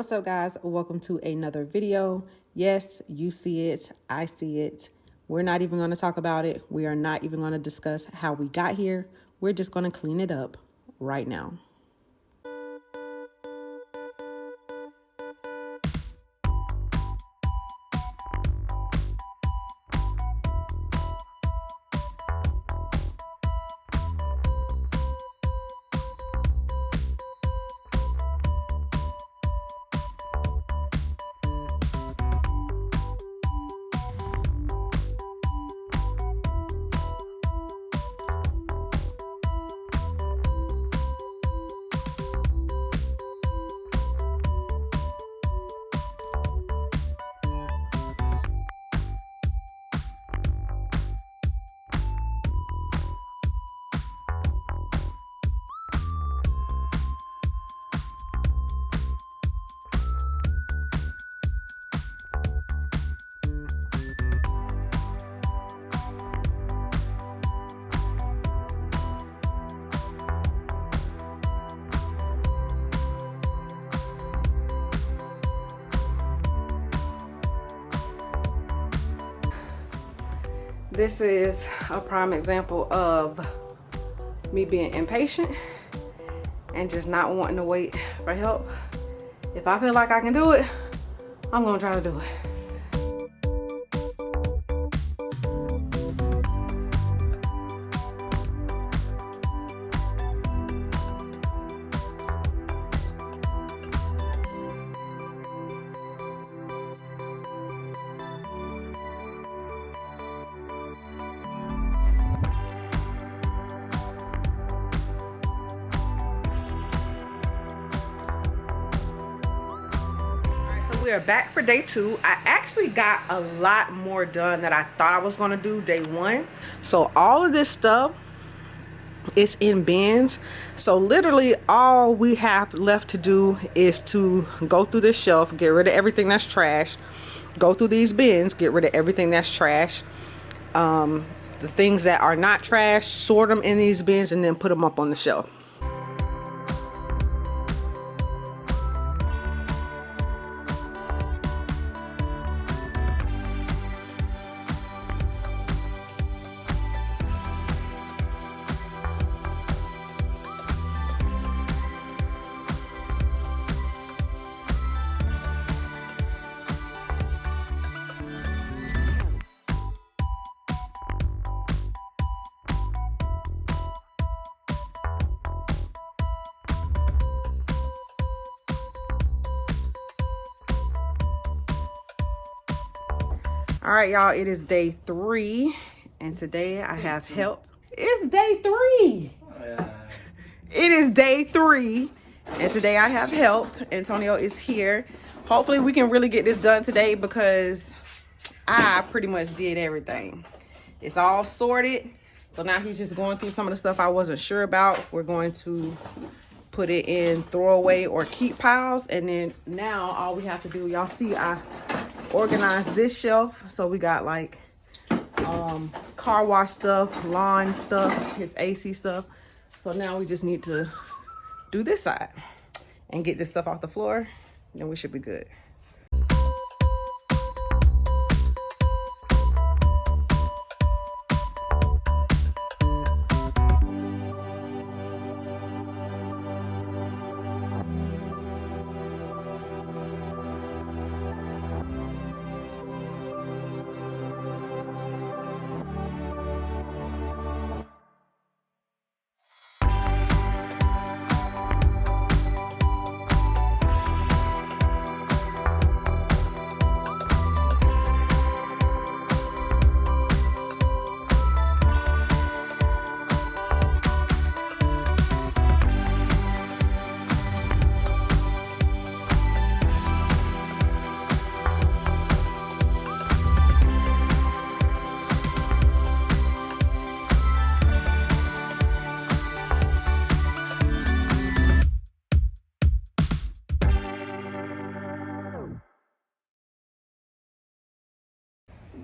What's up, guys? Welcome to another video. Yes, you see it, I see it. We're not even going to talk about it. We are not even going to discuss how we got here. We're just going to clean it up right now. This is a prime example of me being impatient and just not wanting to wait for help. If I feel like I can do it, I'm gonna try to do it. We are back for day 2. I actually got a lot more done than I thought I was going to do day 1. So all of this stuff is in bins. So literally all we have left to do is to go through this shelf, get rid of everything that's trash, go through these bins, get rid of everything that's trash. The things that are not trash, sort them in these bins and then put them up on the shelf. All right, y'all, it is day 3 and today I have help. It's day 3. It is day 3 and today I have help. Antonio is here. Hopefully we can really get this done today because I pretty much did everything. It's all sorted. So now he's just going through some of the stuff I wasn't sure about. We're going to put it in throwaway or keep piles. And then now all we have to do, y'all see I organized this shelf. So we got like car wash stuff, lawn stuff, his AC stuff. So now we just need to do this side and get this stuff off the floor. Then we should be good.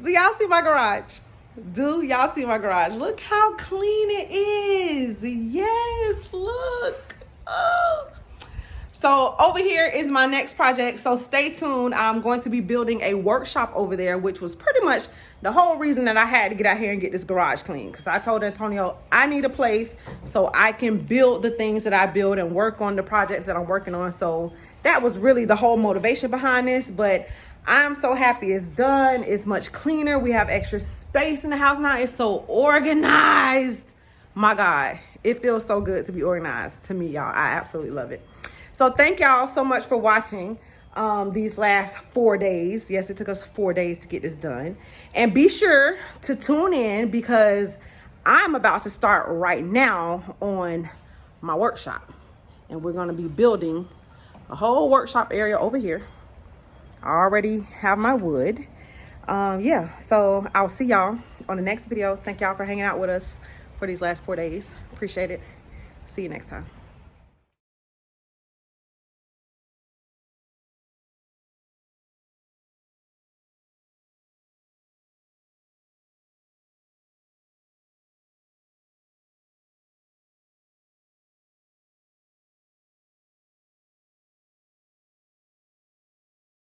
Do y'all see my garage? Do y'all see my garage? Look how clean it is. Yes, look. Oh. So over here is my next project. So stay tuned. I'm going to be building a workshop over there, which was pretty much the whole reason that I had to get out here and get this garage clean. Because I told Antonio I need a place so I can build the things that I build and work on the projects that I'm working on. So that was really the whole motivation behind this. But I'm so happy it's done. It's much cleaner. We have extra space in the house now. It's so organized. My God, it feels so good to be organized to me, y'all. I absolutely love it. So thank y'all so much for watching these last 4 days. Yes, it took us 4 days to get this done. And be sure to tune in because I'm about to start right now on my workshop. And we're going to be building a whole workshop area over here. I already have my wood. Yeah, so I'll see y'all on the next video. Thank y'all for hanging out with us for these last 4 days. Appreciate it. See you next time.